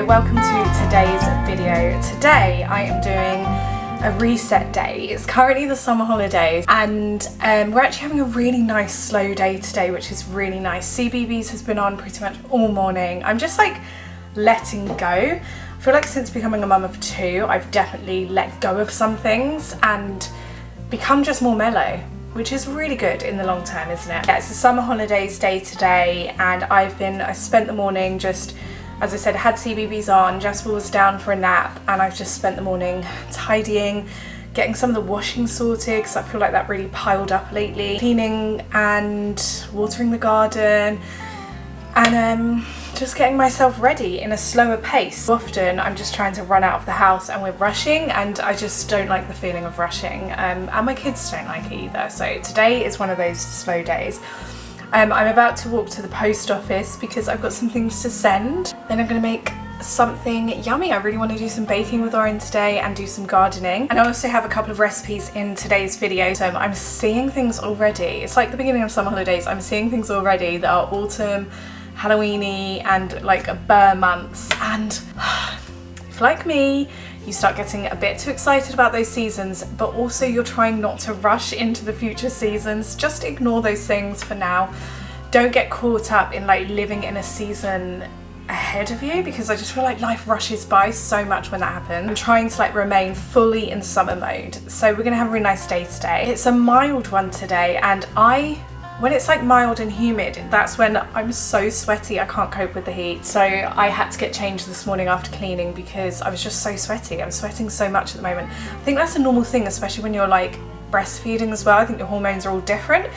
welcome to today's video. Today I am doing a reset day. It's currently the summer holidays and we're actually having a really nice slow day today, which is really nice. CBeebies has been on pretty much all morning. I'm just like letting go. I feel like since becoming a mum of two, I've definitely let go of some things and become just more mellow, which is really good in the long term, isn't it? Yeah, it's the summer holidays day today and I spent the morning just, as I said, had CBeebies on, Jasper was down for a nap, and I've just spent the morning tidying, getting some of the washing sorted because I feel like that really piled up lately, cleaning and watering the garden, and just getting myself ready in a slower pace. Often I'm just trying to run out of the house and we're rushing, and I just don't like the feeling of rushing, and my kids don't like it either. So today is one of those slow days. I'm about to walk to the post office because I've got some things to send. Then I'm going to make something yummy. I really want to do some baking with Oren today and do some gardening. And I also have a couple of recipes in today's video. So I'm seeing things already. It's like the beginning of summer holidays. I'm seeing things already that are autumn, Halloweeny and like Burr months. And if like me, you start getting a bit too excited about those seasons, but also you're trying not to rush into the future seasons. Just ignore those things for now. Don't get caught up in like living in a season ahead of you, because I just feel like life rushes by so much when that happens. I'm trying to like remain fully in summer mode. So we're gonna have a really nice day today. It's a mild one today, and when it's like mild and humid, that's when I'm so sweaty I can't cope with the heat. So I had to get changed this morning after cleaning because I was just so sweaty. I'm sweating so much at the moment. I think that's a normal thing, especially when you're like breastfeeding as well. I think your hormones are all different,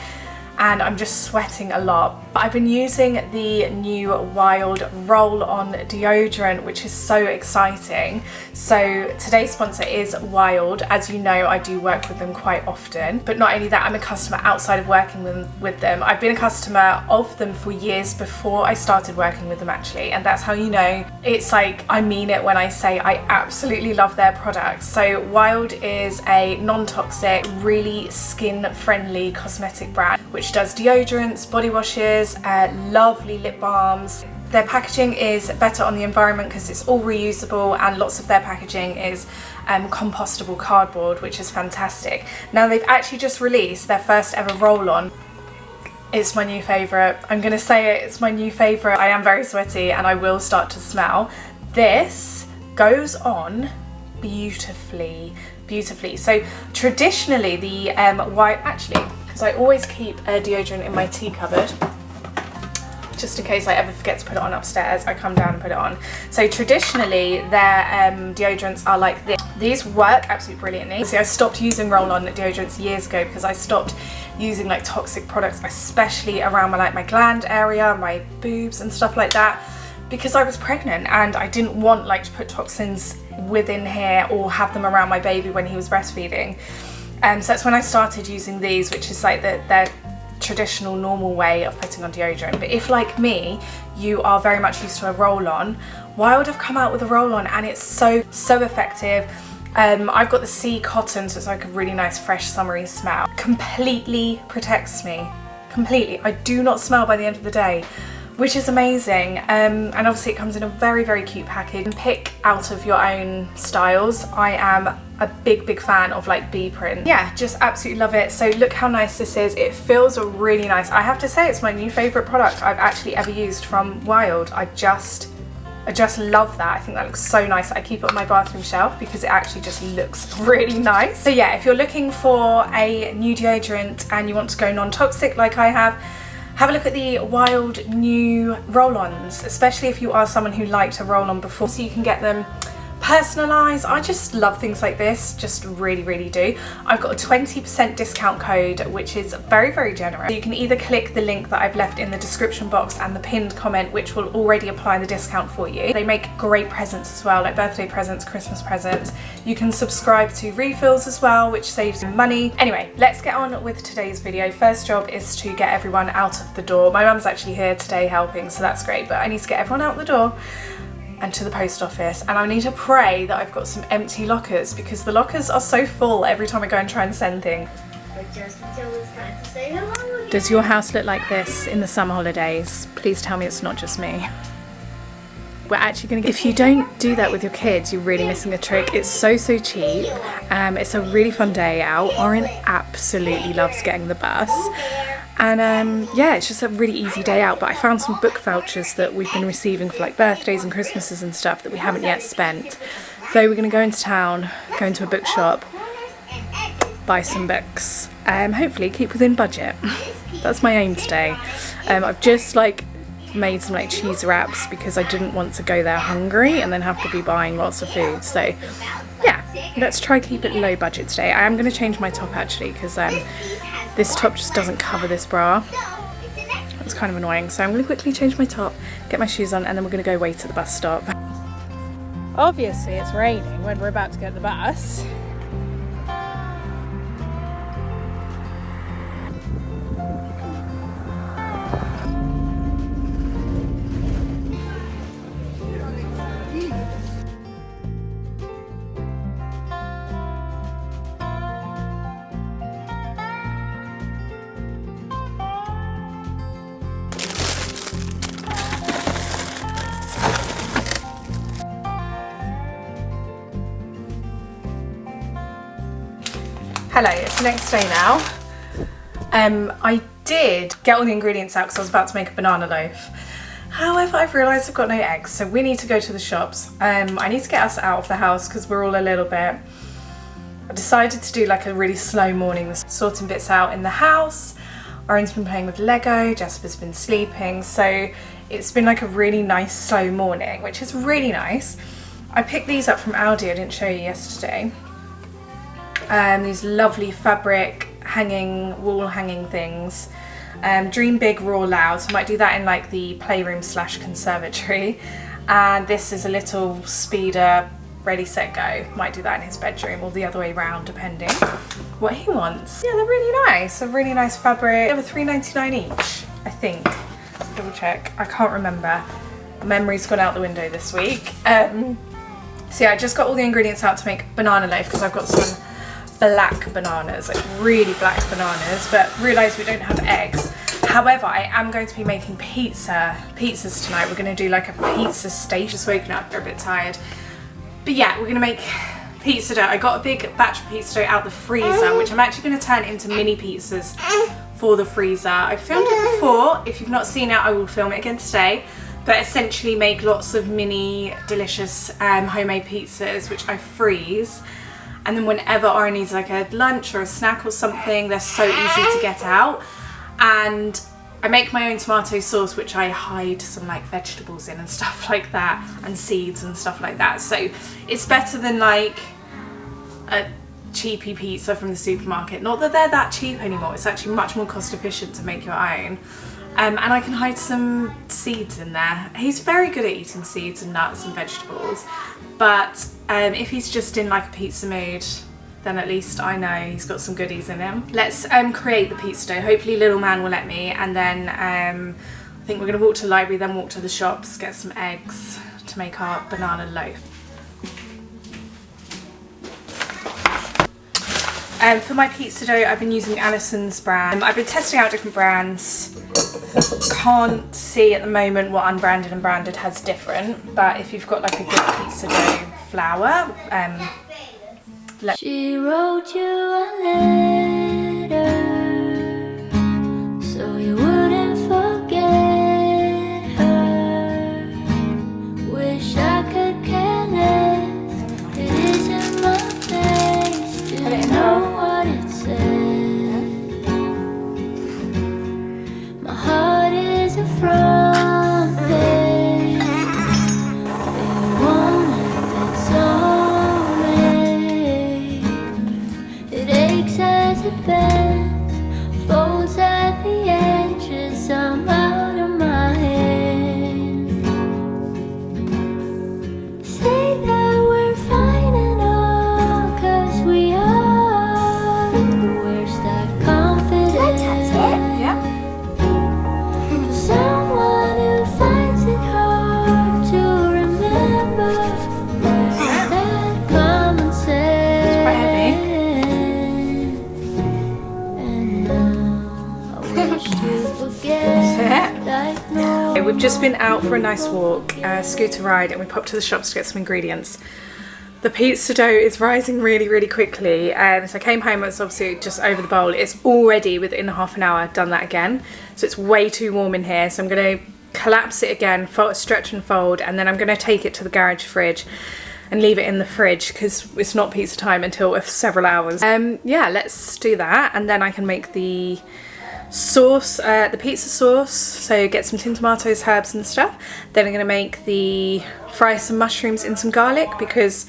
and I'm just sweating a lot. But I've been using the new Wild roll-on deodorant, which is so exciting. So today's sponsor is Wild. As you know, I do work with them quite often, but not only that, I'm a customer outside of working with them. I've been a customer of them for years before I started working with them actually, and that's how you know it's like I mean it when I say I absolutely love their products. So Wild is a non-toxic, really skin-friendly cosmetic brand which does deodorants, body washes, lovely lip balms. Their packaging is better on the environment because it's all reusable, and lots of their packaging is compostable cardboard, which is fantastic. Now they've actually just released their first ever roll-on. It's my new favourite. I'm going to say it, it's my new favourite. I am very sweaty and I will start to smell. This goes on beautifully. So traditionally the because I always keep a deodorant in my tea cupboard, just in case I ever forget to put it on upstairs, I come down and put it on. So traditionally their deodorants are like this. These work absolutely brilliantly. See, I stopped using roll-on deodorants years ago because I stopped using like toxic products, especially around my gland area, my boobs and stuff like that, because I was pregnant and I didn't want like to put toxins within here or have them around my baby when he was breastfeeding. So that's when I started using these, which is like their traditional normal way of putting on deodorant. But if like me, you are very much used to a roll-on, Wild have come out with a roll-on and it's so effective. I've got the sea cotton, so it's like a really nice fresh summery smell. Completely protects me, completely. I do not smell by the end of the day, which is amazing. And obviously it comes in a very cute package. You can pick out of your own styles. I am a big fan of like bee print. Yeah, just absolutely love it. So look how nice this is. It feels really nice. I have to say it's my new favorite product I've actually ever used from Wild. I just love that. I think that looks so nice. I keep it on my bathroom shelf because it actually just looks really nice. So yeah, if you're looking for a new deodorant and you want to go non-toxic like I have a look at the Wild new roll-ons, especially if you are someone who liked a roll-on before, so you can get them personalised. I just love things like this, just really do. I've got a 20% discount code, which is very generous. You can either click the link that I've left in the description box and the pinned comment, which will already apply the discount for you. They make great presents as well, like birthday presents, Christmas presents. You can subscribe to refills as well, which saves you money. Anyway, let's get on with today's video. First job is to get everyone out of the door. My mum's actually here today helping, so that's great, but I need to get everyone out the door and to the post office, and I need to pray that I've got some empty lockers because the lockers are so full every time I go and try and send things. Just until it's time to say hello again. Does your house look like this in the summer holidays? Please tell me it's not just me. we're actually going to get... If you don't do that with your kids, you're really missing a trick. It's so cheap. It's a really fun day out. Oren absolutely loves getting the bus. And yeah, it's just a really easy day out. But I found some book vouchers that we've been receiving for like birthdays and Christmases and stuff that we haven't yet spent. So we're going to go into town, go into a bookshop, buy some books, hopefully keep within budget. That's my aim today. I've just like made some like cheese wraps because I didn't want to go there hungry and then have to be buying lots of food. So yeah, let's try keep it low budget today. I am going to change my top actually because this top just doesn't cover this bra. It's kind of annoying. So I'm going to quickly change my top, get my shoes on, and then we're going to go wait at the bus stop. Obviously it's raining when we're about to get the bus. Hello, it's the next day now. I did get all the ingredients out because I was about to make a banana loaf. However, I've realised I've got no eggs, so we need to go to the shops. I need to get us out of the house because we're all a little bit... I decided to do like a really slow morning, sorting bits out in the house. Oren's been playing with Lego, Jasper's been sleeping, so it's been like a really nice slow morning, which is really nice. I picked these up from Aldi, I didn't show you yesterday. These lovely fabric wall hanging things. Dream big, roar loud. So I might do that in like the playroom / conservatory. And this is a little speeder, ready, set, go. Might do that in his bedroom or the other way around, depending what he wants. Yeah, they're really nice. A really nice fabric. They were $3.99 each, I think. Double check. I can't remember. Memory's gone out the window this week. So yeah, I just got all the ingredients out to make banana loaf because I've got some black bananas, like really black bananas, but realised we don't have eggs. However, I am going to be making pizzas tonight. We're going to do like a pizza station. Just woken up, they're a bit tired. But yeah, we're going to make pizza dough. I got a big batch of pizza dough out the freezer, which I'm actually going to turn into mini pizzas for the freezer. I've filmed it before. If you've not seen it, I will film it again today. But essentially make lots of mini delicious homemade pizzas, which I freeze. And then whenever Oren needs like a lunch or a snack or something, they're so easy to get out. And I make my own tomato sauce, which I hide some like vegetables in and stuff like that, and seeds and stuff like that. So it's better than like a cheapy pizza from the supermarket. Not that they're that cheap anymore. It's actually much more cost efficient to make your own. And I can hide some seeds in there. He's very good at eating seeds and nuts and vegetables. But if he's just in like a pizza mood, then at least I know he's got some goodies in him. Let's create the pizza dough. Hopefully little man will let me, and then I think we're going to walk to the library, then walk to the shops, get some eggs to make our banana loaf. For my pizza dough, I've been using Alison's brand. I've been testing out different brands. Can't see at the moment what unbranded and branded has different, but if you've got like a good pizza dough flour, she wrote you a letter so you wouldn't forget her. Wish I could care less. It isn't my place to know what it says. My heart is a front page. It won't have its own way. It aches as it bends, folds at the edges. I'm out of my head. Say that we're fine and all, 'cause we are. Where's that confidence? Can I touch it? yeah. For someone who finds it hard to remember, where's that common sense? It's quite heavy. we've just been out for a nice walk, scooter ride, and we popped to the shops to get some ingredients. The pizza dough is rising really, really quickly, so I came home, it's obviously just over the bowl. It's already within half an hour done that again, so it's way too warm in here. So I'm going to collapse it again, stretch and fold, and then I'm going to take it to the garage fridge and leave it in the fridge because it's not pizza time until several hours. Yeah, let's do that, and then I can make the sauce, the pizza sauce. So get some tin tomatoes, herbs and stuff. Then I'm going to fry some mushrooms in some garlic, because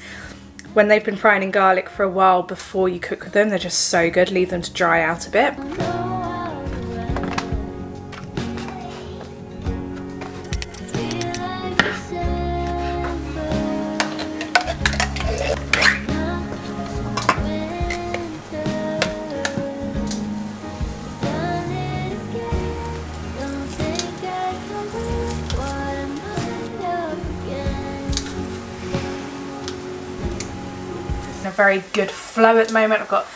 when they've been frying in garlic for a while before you cook with them, they're just so good. Leave them to dry out a bit. A very good flow at the moment. I've got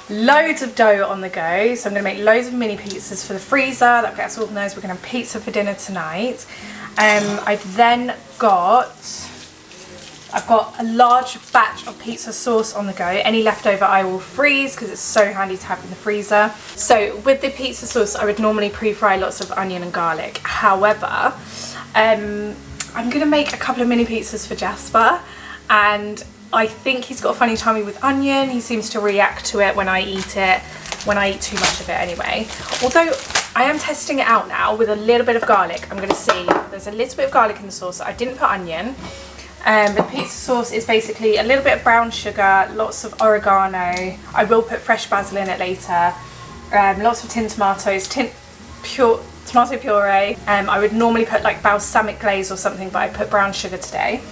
loads of dough on the go, so I'm going to make loads of mini pizzas for the freezer. That gets organised. We're going to have pizza for dinner tonight. I've got a large batch of pizza sauce on the go. Any leftover I will freeze because it's so handy to have in the freezer. So with the pizza sauce, I would normally pre-fry lots of onion and garlic. However, I'm going to make a couple of mini pizzas for Jasper, and I think he's got a funny tummy with onion. He seems to react to it when I eat too much of it anyway. Although I am testing it out now with a little bit of garlic. I'm going to see. There's a little bit of garlic in the sauce. I didn't put onion. The pizza sauce is basically a little bit of brown sugar, lots of oregano. I will put fresh basil in it later. Lots of tin tomatoes, tomato puree. I would normally put like balsamic glaze or something, but I put brown sugar today.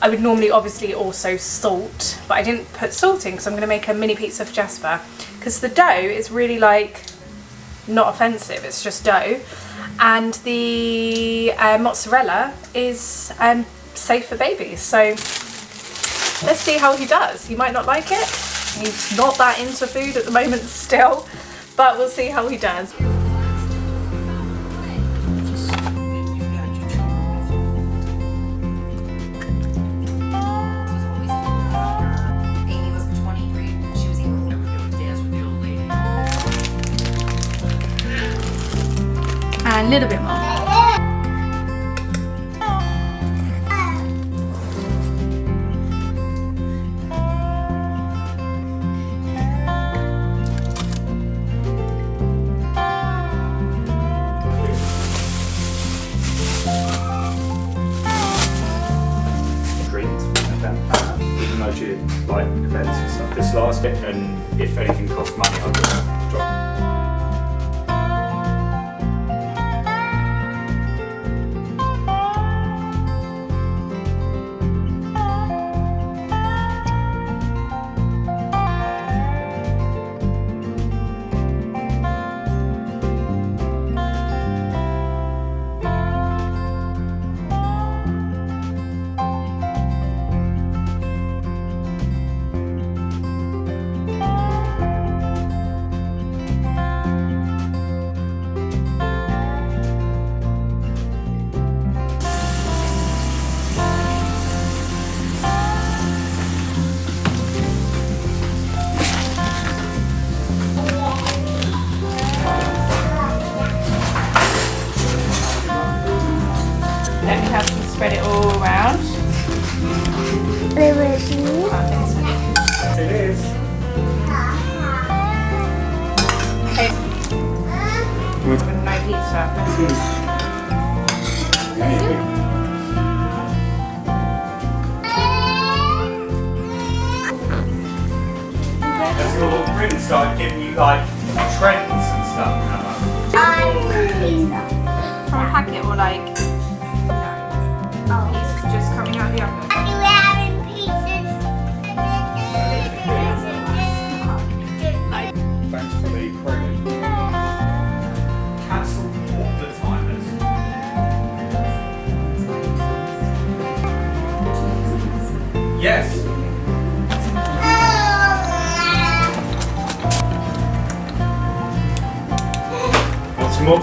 I would normally obviously also salt, but I didn't put salt in because I'm going to make a mini pizza for Jasper, because the dough is really like not offensive, it's just dough, and the mozzarella is safe for babies. So let's see how he does. He might not like it, he's not that into food at the moment still, but we'll see how he does. And a little bit more. Even though she like events and stuff. This last bit, and if anything costs money, I'll just drop. Let me have to spread it all around. It was you. It is. Okay. No pizza. Has your really started giving you like trends and stuff? I want pizza. From a packet or like pieces just coming out of the oven? Are you having pizzas? Thanks for the credit. Cancel all the timers. Yes. Want some more?